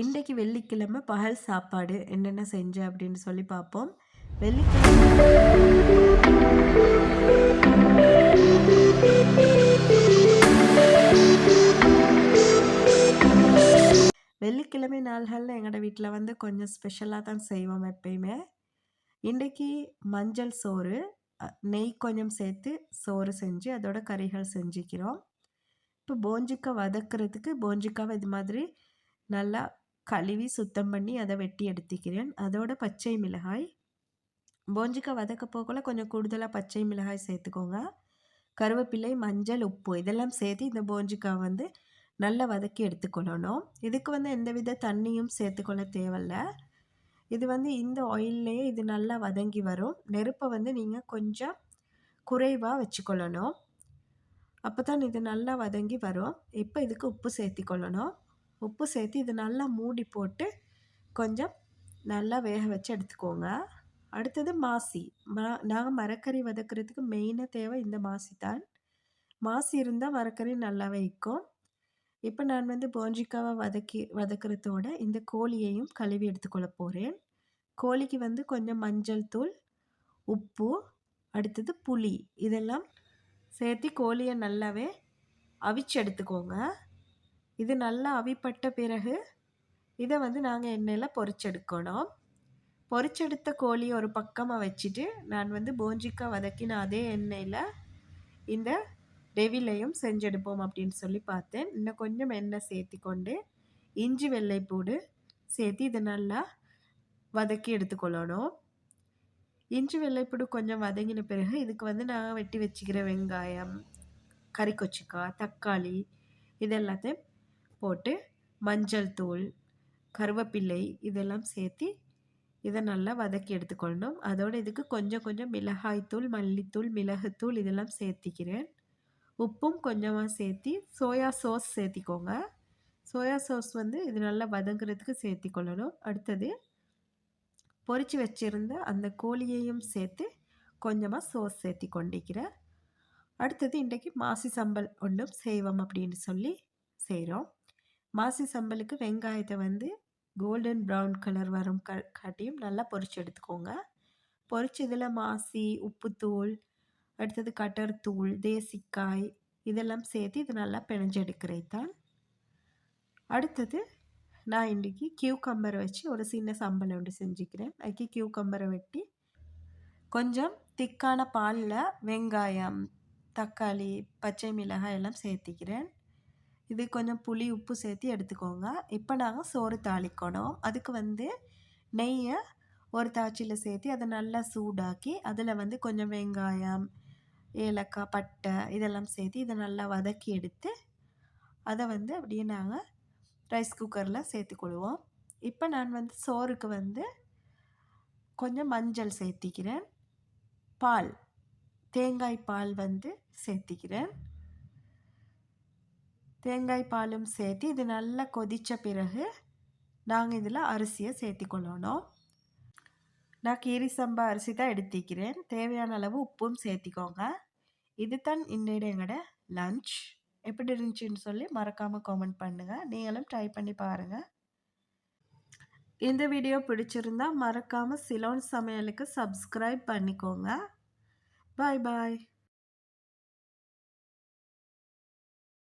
இன்றைக்கு வெள்ளிக்கிழமை பகல் சாப்பாடு என்னென்ன செஞ்சேன் அப்படின்னு சொல்லி பார்ப்போம். வெள்ளிக்கிழமை வெள்ளிக்கிழமை நாள்களில் எங்களோட வீட்டில் வந்து கொஞ்சம் ஸ்பெஷலாக தான் செய்வோம் எப்பயுமே. இன்றைக்கி மஞ்சள் சோறு, நெய் கொஞ்சம் சேர்த்து சோறு செஞ்சு அதோட கறிகள் செஞ்சுக்கிறோம். இப்போ போஞ்சிக்காய் வதக்கிறதுக்கு போஞ்சிக்காவை இது மாதிரி நல்லா கழுவி சுத்தம் பண்ணி அதை வெட்டி எடுத்துக்கிறேன். அதோட பச்சை மிளகாய், போஞ்சிக்காய் வதக்க போகல கொஞ்சம் கூடுதலாக பச்சை மிளகாய் சேர்த்துக்கோங்க. கருவேப்பிலை, மஞ்சள், உப்பு இதெல்லாம் சேர்த்து இந்த போஞ்சிக்காய் வந்து நல்லா வதக்கி எடுத்துக்கொள்ளணும். இதுக்கு வந்து எந்தவித தண்ணியும் சேர்த்துக்கொள்ள தேவையில்ல. இது வந்து இந்த ஆயில்லையே இது நல்லா வதங்கி வரும். நெருப்பை வந்து நீங்கள் கொஞ்சம் குறைவாக வச்சுக்கொள்ளணும். அப்போ தான் இது நல்லா வதங்கி வரும். இப்போ இதுக்கு உப்பு சேர்த்திக்கொள்ளணும். உப்பு சேர்த்து இது நல்லா மூடி போட்டு கொஞ்சம் நல்லா வேக வச்சு எடுத்துக்கோங்க. அடுத்தது மாசி. நாங்கள் மரக்கறி வதக்கிறதுக்கு மெயினாக தேவை இந்த மாசி தான். மாசி இருந்தால் மரக்கறி நல்லாவே இருக்கும். இப்போ நான் வந்து போஞ்சிக்காவை வதக்கிறதோட இந்த கோழியையும் கழுவி எடுத்துக்கொள்ள போகிறேன். கோழிக்கு வந்து கொஞ்சம் மஞ்சள் தூள், உப்பு, அடுத்தது புளி இதெல்லாம் சேர்த்து கோழியை நல்லாவே அவிச்சு எடுத்துக்கோங்க. இது நல்லா அவிப்பட்ட பிறகு இதை வந்து நாங்கள் எண்ணெயில் பொரிச்செடுக்கணும். பொரிச்செடுத்த கோழி ஒரு பக்கமாக வச்சுட்டு நான் வந்து போஞ்சிக்காய் வதக்கின அதே எண்ணெயில் இந்த டெவிலையும் செஞ்செடுப்போம் அப்படின்னு சொல்லி பார்த்தேன். இன்னும் கொஞ்சம் எண்ணெய் சேர்த்தி கொண்டு இஞ்சி வெள்ளைப்பூடு சேர்த்து இதை நல்லா வதக்கி எடுத்துக்கொள்ளணும். இஞ்சி வெள்ளைப்பூடு கொஞ்சம் வதங்கின பிறகு இதுக்கு வந்து நான் வெட்டி வச்சுக்கிற வெங்காயம், கறி கொச்சிக்காய், தக்காளி இதெல்லாத்தையும் போட்டு மஞ்சள் தூள், கருவேப்பிலை இதெல்லாம் சேர்த்து இதை நல்லா வதக்கி எடுத்துக்கொள்ளணும். அதோடு இதுக்கு கொஞ்சம் கொஞ்சம் மிளகாய்த்தூள், மல்லித்தூள், மிளகுத்தூள் இதெல்லாம் சேர்த்திக்கிறேன். உப்பும் கொஞ்சமாக சேர்த்தி சோயா சாஸ் சேர்த்திக்கோங்க. சோயா சாஸ் வந்து இது நல்லா வதங்குறதுக்கு சேர்த்திக்கொள்ளணும். அடுத்தது பொரித்து வச்சுருந்த அந்த கோழியையும் சேர்த்து கொஞ்சமாக சோஸ் சேர்த்தி கொண்டிருக்கிறேன். அடுத்தது இன்றைக்கு மாசி சம்பல் ஒன்றும் செய்வோம் அப்படின்னு சொல்லி செய்கிறோம். மாசி சம்பலுக்கு வெங்காயத்தை வந்து கோல்டன் ப்ரௌன் கலர் வரும் காட்டியும் நல்லா பொரிச்சு எடுத்துக்கோங்க. பொரிச்சு இதில் மாசி, உப்புத்தூள், அடுத்தது கட்டர்தூள், தேசிக்காய் இதெல்லாம் சேர்த்து இது நல்லா பிணைஞ்செடுக்கிறது தான். அடுத்தது நான் இன்றைக்கி கியூக்கம்பரை வச்சு ஒரு சின்ன சம்பல் ஒன்று செஞ்சுக்கிறேன். அதுக்கு கியூக்கம்பரை வெட்டி கொஞ்சம் திக்கான பாலில் வெங்காயம், தக்காளி, பச்சை மிளகாய் எல்லாம் சேர்த்திக்கிறேன். இது கொஞ்சம் புளி, உப்பு சேர்த்து எடுத்துக்கோங்க. இப்போ நாங்கள் சோறு தாளிக்கணும். அதுக்கு வந்து நெய்யை ஒரு தாச்சியில் சேர்த்து அதை நல்லா சூடாக்கி அதில் வந்து கொஞ்சம் வெங்காயம், ஏலக்காய், பட்டை இதெல்லாம் சேர்த்து இதை நல்லா வதக்கி எடுத்து அதை வந்து அப்படியே நாங்கள் ரைஸ் குக்கரில் சேர்த்துக்கொள்வோம். இப்போ நான் வந்து சோறுக்கு வந்து கொஞ்சம் மஞ்சள் சேர்த்திக்கிறேன். பால், தேங்காய் பால் வந்து சேர்த்திக்கிறேன். தேங்காய் பாலும் சேர்த்து இது நல்லா கொதித்த பிறகு நாங்கள் இதில் அரிசியை சேர்த்திக்கொள்ளணும். நான் கீரி சம்பா அரிசி தான் எடுத்திக்கிறேன். தேவையான அளவு உப்பும் சேர்த்திக்கோங்க. இது தான் இன்றைய எங்களோட லன்ச். எப்படி இருந்துச்சுன்னு சொல்லி மறக்காமல் கமெண்ட் பண்ணுங்கள். நீங்களும் ட்ரை பண்ணி பாருங்கள். இந்த வீடியோ பிடிச்சிருந்தா மறக்காமல் சிலோன் சமையலுக்கு சப்ஸ்கிரைப் பண்ணிக்கோங்க. பாய் பாய்.